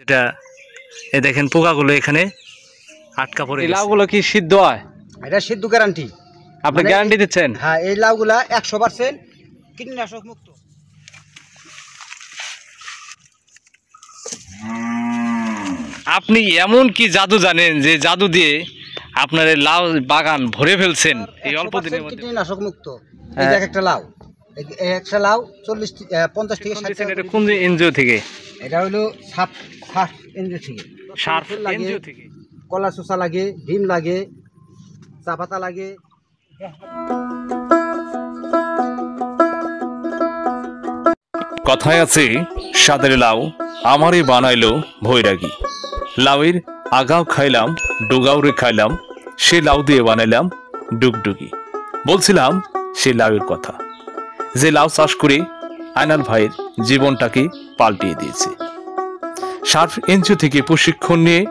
যেটা এই দেখেন পোকাগুলো এখানে আটকা পড়ে গেছে। লাউগুলো কি সিদ্ধ হয়? এটা সিদ্ধ গ্যারান্টি। আপনি গ্যারান্টি দিচ্ছেন? হ্যাঁ, এই লাউগুলা 100% কীটনাশক মুক্ত। আপনি এমন কি জাদু জানেন যে জাদু দিয়ে আপনার এই লাউ বাগান ভরে ফেলছেন এই অল্প দিনের মধ্যে? কীটনাশক মুক্ত। এই দেখ একটা লাউ, এই একটা লাউ 50 থেকে 60 টাকা। এটা কোন এনজিও থেকে? এটা হলো সার্ফ এনজিও থেকে। সার্ফ এনজিও থেকে। কলা চোষা লাগে, ডিম লাগে, চা পাতা লাগে। কথায় আছে সাদের লাউ আমারই বানাইলো ভৈরাগী। লাউয়ের আগাও খাইলাম, ডুগাউরে খাইলাম, সে লাউ দিয়ে বানাইলাম ডুগডুগি। বলছিলাম সে লাউয়ের কথা, যে লাউ চাষ করে আয়নাল ভাইয়ের জীবনটাকে পাল্টিয়ে দিয়েছে। সার্ফ এনজিও থেকে প্রশিক্ষণ নিয়ে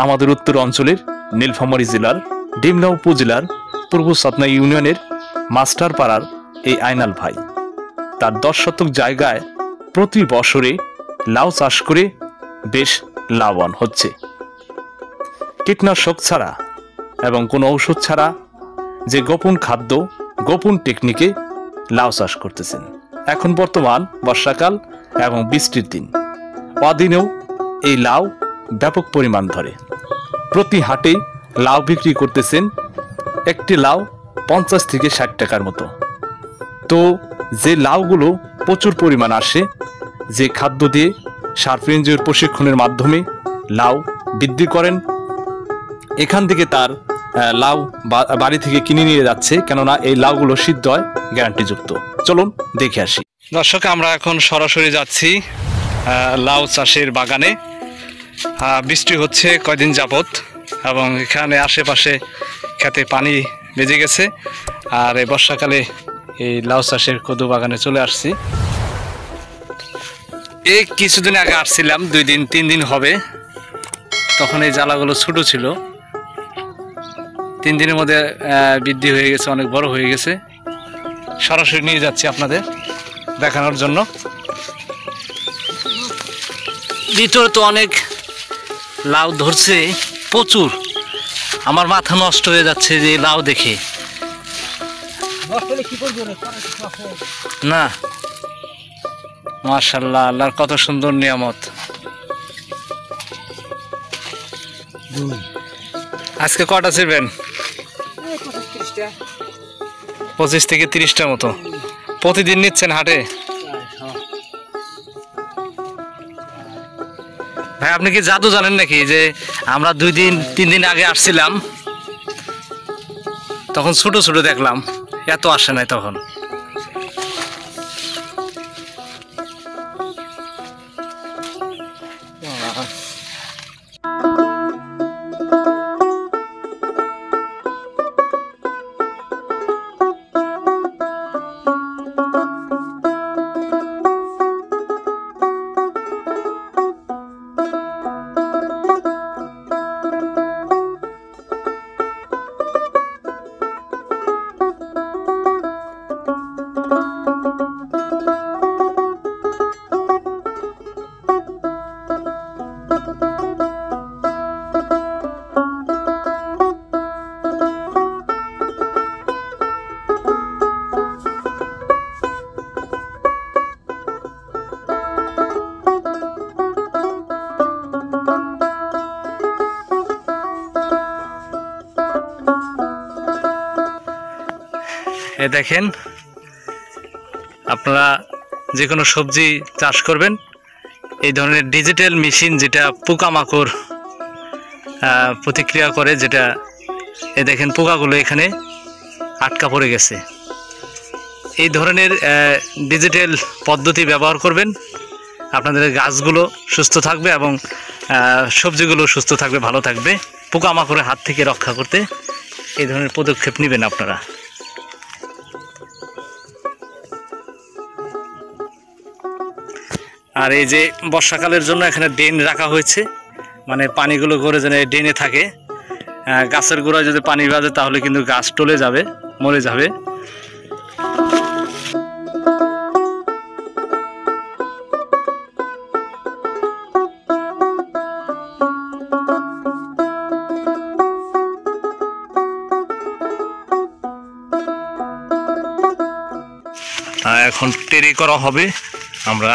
আমাদের উত্তর অঞ্চলের নীলফামারী জেলার ডিমলা উপজেলার পূর্ব সাতনা ইউনিয়নের মাস্টারপাড়ার এই আয়নাল ভাই তার 10 শতক জায়গায় প্রতি বছরে লাউ চাষ করে বেশ লাভবান হচ্ছে। কীটনাশক ছাড়া এবং কোনো ঔষধ ছাড়া যে গোপন খাদ্য, গোপন টেকনিকে লাউ চাষ করতেছেন। এখন বর্তমান বর্ষাকাল এবং বৃষ্টির দিন, অদিনেও এই লাউ ব্যাপক পরিমাণ ধরে। প্রতি হাটে লাউ বিক্রি করতেছেন একটি লাউ 50 থেকে 60 টাকার মতো। তো যে লাউগুলো প্রচুর পরিমাণ আসে, যে খাদ্য দিয়ে সার্ফ এনজিওর প্রশিক্ষণের মাধ্যমে লাউ বৃদ্ধি করেন, এখান থেকে তার লাউ বাড়ি থেকে কিনে নিয়ে যাচ্ছে, কেননা এই লাউগুলো সিদ্ধ হয়, গ্যারান্টিযুক্ত। চলুন দেখে আসি। দর্শক, আমরা এখন সরাসরি যাচ্ছি লাউ চাষের বাগানে। বৃষ্টি হচ্ছে কয়দিন যাবত এবং এখানে আশেপাশে খেতে পানি বেজে গেছে। আর এই বর্ষাকালে এই লাউ চাষের কদু বাগানে চলে আসছি। এই কিছুদিন আগে আসছিলাম, 2 দিন 3 দিন হবে। তখন এই জ্বালাগুলো ছোট ছিল, 3 দিনের মধ্যে বৃদ্ধি হয়ে গেছে, অনেক বড় হয়ে গেছে। সরাসরি নিয়ে যাচ্ছি আপনাদের দেখানোর জন্য। ভিতরে তো অনেক লাউ ধরছে, প্রচুর। আমার মাথা নষ্ট হয়ে যাচ্ছে যে লাউ দেখে। না, মাশাআল্লাহ, আল্লাহর কত সুন্দর নিয়ামত। আজকে কটা ছিড়বেন? 25 থেকে 30টা মতো। প্রতিদিন নিচ্ছেন হাটে? ভাই, আপনি কি জাদু জানেন নাকি? যে আমরা 2 দিন 3 দিন আগে আসছিলাম, তখন ছোট ছোট দেখলাম, এত আসে নাই তখন। এ দেখেন, আপনারা যে কোনো সবজি চাষ করবেন, এই ধরনের ডিজিটাল মেশিন যেটা পোকামাকড় প্রতিক্রিয়া করে, যেটা এ দেখেন পোকাগুলো এখানে আটকা পড়ে গেছে। এই ধরনের ডিজিটাল পদ্ধতি ব্যবহার করবেন, আপনাদের গাছগুলো সুস্থ থাকবে এবং সবজিগুলো সুস্থ থাকবে, ভালো থাকবে। পোকামাকড়ের হাত থেকে রক্ষা করতে এই ধরনের পদক্ষেপ নেবেন আপনারা। আর এই যে বর্ষাকালের জন্য এখানে ড্রেন রাখা হয়েছে, মানে পানিগুলো করে যেন ড্রেনে থাকে। গাছের গোড়ায় যদি পানি বাজে তাহলে কিন্তু গাছ টলে যাবে, মরে যাবে। এখন টেরি করা হবে। আমরা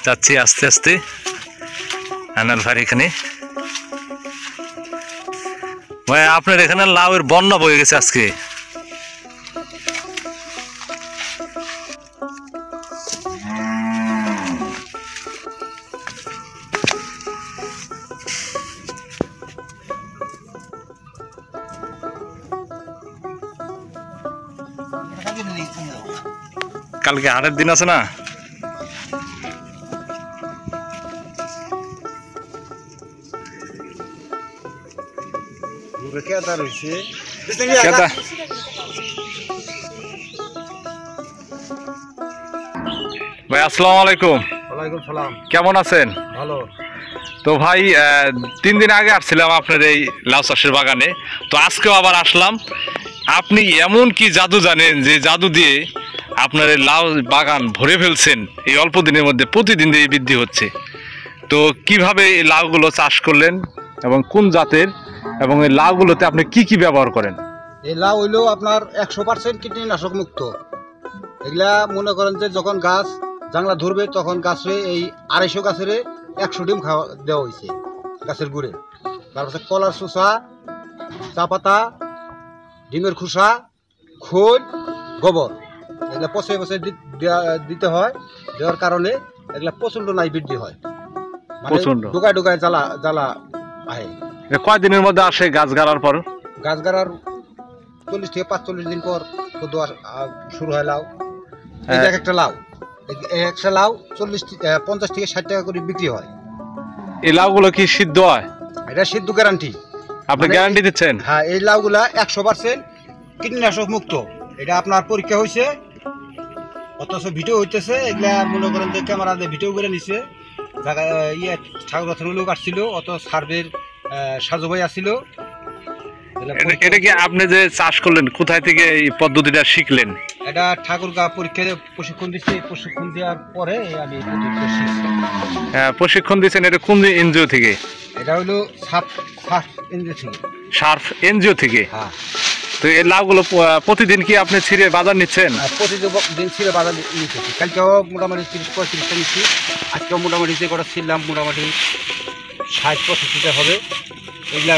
যাচ্ছি আস্তে আস্তে আনাল ভাই এখানে। ভাই আপনার এখানে লাউয়ের বন্যা বয়ে গেছে আজকে। কালকে হাটের দিন আছে না? ভাই আসসালামু আলাইকুম। ওয়ালাইকুম সালাম। কেমন আছেন? ভালো। তো ভাই 3 দিন আগে আসছিলাম আপনার এই লাউ চাষের বাগানে, তো আজকেও আবার আসলাম। আপনি এমন কি জাদু জানেন যে জাদু দিয়ে আপনার এই লাউ বাগান ভরে ফেলছেন? এই অল্প দিনের মধ্যে প্রতিদিন দিয়ে বৃদ্ধি হচ্ছে। তো কিভাবে এই লাউগুলো চাষ করলেন এবং কোন জাতের, এবং এই লাউগুলোতে আপনি কি কি ব্যবহার করেন? এই লাউ হইলো আপনার 100% কীটনাশক মুক্ত। এগুলা মনে করেন যে যখন গাছ জাংলা ধরবে তখন গাছে এই 250 গাছের 100 ডিম খাওয়া দেওয়া হয়েছে গাছের গুড়ে। তারপরে কলার চোষা, চা পাতা, ডিমের খোসা, খোল, গোবর এগুলা পচে পচে দিতে হয়। দেওয়ার কারণে এগুলা প্রচণ্ড নাই বৃদ্ধি হয়, মানে প্রচণ্ড ডোকায় ডোকায় জ্বালা জ্বালা আহে। কয় দিনের মধ্যে আসে গাছ গাড়ার পর? গাছ গাড়ার 40 থেকে 45 দিন পর শুরু হয় লাউ। এই যে একটা লাউ, একটা লাউ 50 থেকে 60 টাকা করে বিক্রি হয়। এই লাউগুলো কি সিদ্ধ হয়? এটা সিদ্ধ গ্যারান্টি। আপনি গ্যারান্টি দিচ্ছেন? হ্যাঁ, এই লাউগুলা 100% কীটনাশক মুক্ত। এটা আপনার পরীক্ষা হয়েছে, অথচ ভিডিও হইতেছে। এগুলা মনে করেন যে ক্যামেরা দিয়ে ভিডিও করে নিছে। জায়গায় ঠাকুর রথনের লোক আসছিল, অত সার্ভের সাজু ভাই আসছিল। এটা কি আপনি যে চাষ করলেন, কোথায় থেকে এই পদ্ধতিটা শিখলেন? এটা ঠাকুরগা পরীক্ষায় প্রশিক্ষণ দিচ্ছে। প্রশিক্ষণ দেওয়ার পরে আমি প্রশিক্ষণ দিচ্ছেন। এটা কোন এনজিও থেকে? এটা হলো সার্ফ এনজিও থেকে। সার্ফ এনজিও থেকে? হ্যাঁ। তো এই লাউগুলো প্রতিদিন কি আপনি ছিঁড়ে বাজার নিচ্ছেন? প্রতিদিন ছিঁড়ে বাজার নিতেছি। কালকেও মোটামুটি 30-35টা নিচ্ছি। আজকেও মোটামুটি যে কটা ছিলাম মোটামুটি 60-65টা হবে। এগুলা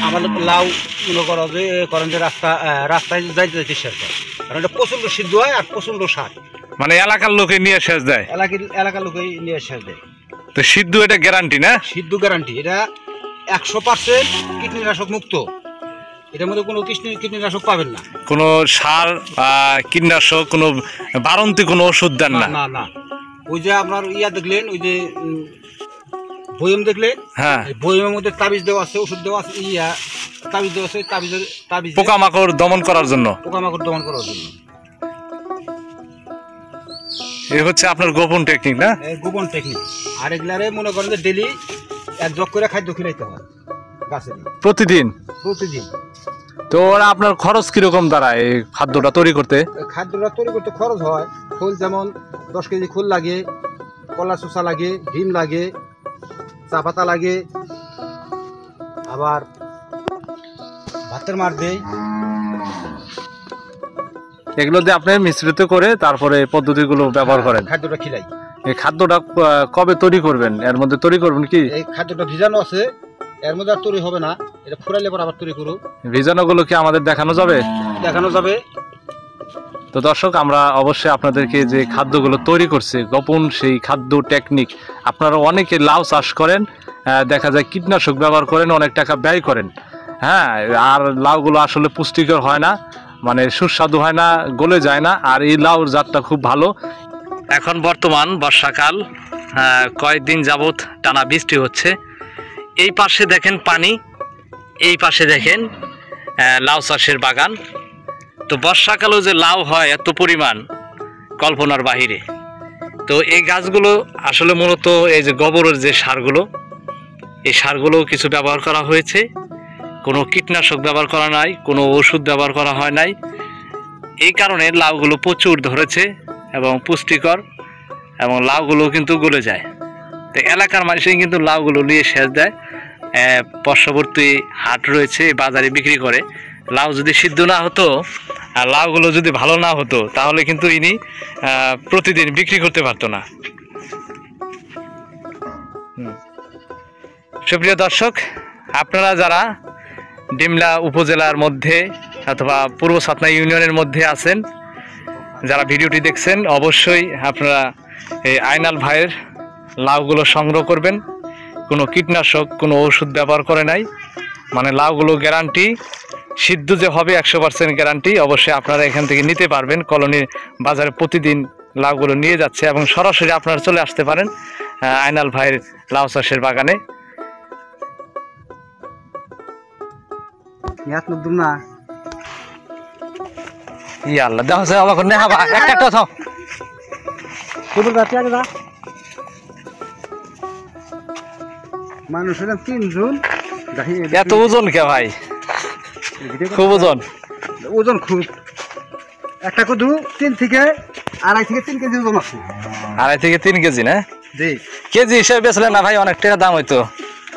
আমার লাউ মনে করো যে করেন যে রাস্তায় যাইতে যাইতে শেষ হয়, কারণ এটা প্রচণ্ড সিদ্ধ হয় আর প্রচণ্ড স্বাদ। মানে এলাকার লোকে নিয়ে শেষ দেয়? এলাকার লোকে নিয়ে শেষ দেয়। তো সিদ্ধ এটা গ্যারান্টি না? সিদ্ধ গ্যারান্টি। এটা 100% কীটনাশক মুক্ত। এটার মধ্যে কোনো কীটনাশক পাবেন না, কোনো সার কীটনাশক, কোনো বাড়ন্তি কোনো ওষুধ দেন না? না না। ওই যে আপনার দেখলেন, ওই যে বয়ম দেখলেন, হ্যাঁ, বয়মের মধ্যে তাবিজ দেওয়া আছে, ওষুধ দেওয়া আছে, তাবিজ দেওয়া আছে। তাবিজ পোকামাকড় দমন করার জন্য? পোকামাকড় দমন করার জন্য। এই হচ্ছে আপনার গোপন টেকনিক না? গোপন টেকনিক। আর এগুলারে মনে করেন যে ডেলি 1 জগ করে খাদ্য খিলাইতে হয় গাছের প্রতিদিন? প্রতিদিন। তো ওরা আপনার খরচ কিরকম দাঁড়ায় এই খাদ্যটা তৈরি করতে? খাদ্যটা তৈরি করতে খরচ হয়, খোল যেমন 10 কেজি খোল লাগে, কলা চোষা লাগে, ডিম লাগে, চা পাতা লাগে, আবার ভাতের মার দেই। এগুলো দিয়ে আপনি মিশ্রিত করে তারপরে পদ্ধতিগুলো ব্যবহার করেন? খাদ্যটা খিলাই। এই খাদ্যটা কবে তৈরি করবেন? এর মধ্যে তৈরি করবেন কি? এই খাদ্যটা ভিজানো আছে, এর মধ্যে আর তৈরি হবে না। এটা ফুরাইলে পর আবার তৈরি করব। ভিজানোগুলো কি আমাদের দেখানো যাবে? দেখানো যাবে। তো দর্শক, আমরা অবশ্যই আপনাদেরকে যে খাদ্যগুলো তৈরি করছে, গোপন সেই খাদ্য টেকনিক, আপনারা অনেকে লাউ চাষ করেন, দেখা যায় কীটনাশক ব্যবহার করেন, অনেক টাকা ব্যয় করেন, হ্যাঁ, আর লাউগুলো আসলে পুষ্টিকর হয় না, মানে সুস্বাদু হয় না, গলে যায় না। আর এই লাউর জাতটা খুব ভালো। এখন বর্তমান বর্ষাকাল, কয়েকদিন যাবৎ টানা বৃষ্টি হচ্ছে। এই পাশে দেখেন পানি, এই পাশে দেখেন লাউ চাষের বাগান। তো বর্ষাকালেও যে লাউ হয় এত পরিমাণ, কল্পনার বাহিরে। তো এই গাছগুলো আসলে মূলত এই যে গোবরের যে সারগুলো, এই সারগুলো কিছু ব্যবহার করা হয়েছে। কোনো কীটনাশক ব্যবহার করা নাই, কোনো ওষুধ ব্যবহার করা হয় নাই। এই কারণে লাউগুলো প্রচুর ধরেছে এবং পুষ্টিকর, এবং লাউগুলো কিন্তু গলে যায়। তো এলাকার মানুষই কিন্তু লাউগুলো নিয়ে সেচ দেয়। পার্শ্ববর্তী হাট রয়েছে, বাজারে বিক্রি করে। লাউ যদি সিদ্ধ না হতো আর লাউগুলো যদি ভালো না হতো তাহলে কিন্তু ইনি প্রতিদিন বিক্রি করতে পারতো না। সুপ্রিয় দর্শক, আপনারা যারা ডিমলা উপজেলার মধ্যে অথবা পূর্ব ছাতনা ইউনিয়নের মধ্যে আছেন, যারা ভিডিওটি দেখছেন, অবশ্যই আপনারা এই আইনাল ভাইয়ের লাউগুলো সংগ্রহ করবেন। কোনো কীটনাশক, কোনো ওষুধ ব্যবহার করে নাই, মানে লাউগুলো গ্যারান্টি, সিদ্ধ যে হবে 100% গ্যারান্টি। অবশ্যই আপনারা এখান থেকে নিতে পারবেন। কলোনির বাজারে প্রতিদিন লাউগুলো নিয়ে যাচ্ছে এবং সরাসরি আপনারা চলে আসতে পারেন আইনাল ভাইয়ের লাউ চাষের বাগানে। আল্লাহ দেখো আমাকে নেহাবা একটা থাও মানুষ হলাম 3 জন। এত ওজন কে ভাই? খুব ওজন, ওজন খুব। একটা কদু 3 থেকে 2.5 থেকে 3 কেজি ওজন আছে। 2.5 থেকে 3 কেজি না? জি। কেজি হিসেবে বেচলে না ভাই অনেক টাকা দাম হইতো।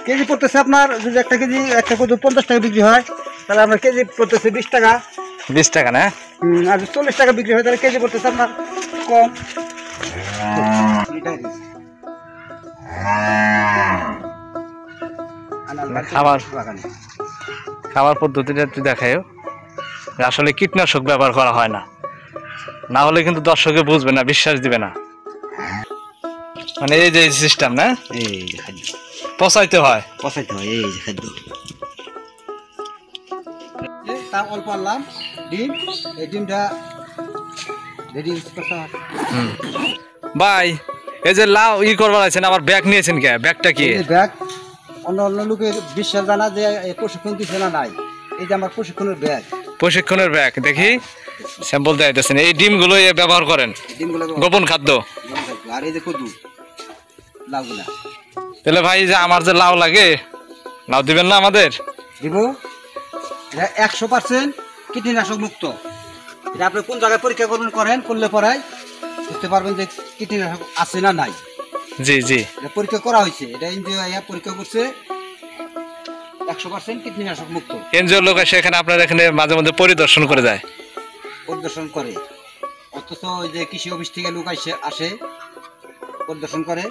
কেজি পড়তেছে আপনার, যদি একটা কেজি একটা কদু 50 টাকা বিক্রি হয় তাহলে আপনার কেজি পড়তেছে 20 টাকা। 20 টাকা না? আর 40 টাকা বিক্রি হয় তাহলে কেজি পড়তেছে আপনার কম। খাবার পদ্ধতিটা একটু দেখায়ও। আসলে কীটনাশক ব্যবহার করা হয় না, না হলে কিন্তু দর্শকে বুঝবে না, বিশ্বাস দিবে না। মানে এই যে সিস্টেম না, এই যে খাদ্য পচাইতে হয়। এই যে খাদ্য। তার অল্প আনলাম ডিম, এই ডিমটা রেডি করতে হবে। ভাই এই যে লাউ করবার আছেন, আবার ব্যাগ নিয়েছেন কে? ব্যাগটা কি? ব্যাগ অন্য অন্য লোকের বিশ্বাস জানা যে প্রশিক্ষণ দিচ্ছে না, নাই। এই যে আমার প্রশিক্ষণের ব্যাগ। প্রশিক্ষণের ব্যাগ দেখি, স্যাম্পল দেখাইতেছেন। এই ডিমগুলো ব্যবহার করেন, ডিমগুলো গোপন খাদ্য। আর এই যে কদু লাউগুলা। তাহলে ভাই যে আমার যে লাউ লাগে, লাউ দিবেন না আমাদের? দিব। এটা 100% কীটনাশক মুক্ত। এটা আপনি কোন জায়গায় পরীক্ষা করলে পরাই বুঝতে পারবেন যে কীটনাশক আছে না নাই। জি জি, এটা পরীক্ষা করা হয়েছে। এটা এনজিও পরীক্ষা করছে, 100% কীটনাশক মুক্ত। এনজিওর লোক এসে এখানে আপনার এখানে মাঝে মধ্যে পরিদর্শন করে যায়। পরিদর্শন করে, অথচ ওই যে কৃষি অফিস থেকে লোক আসে পরিদর্শন করে,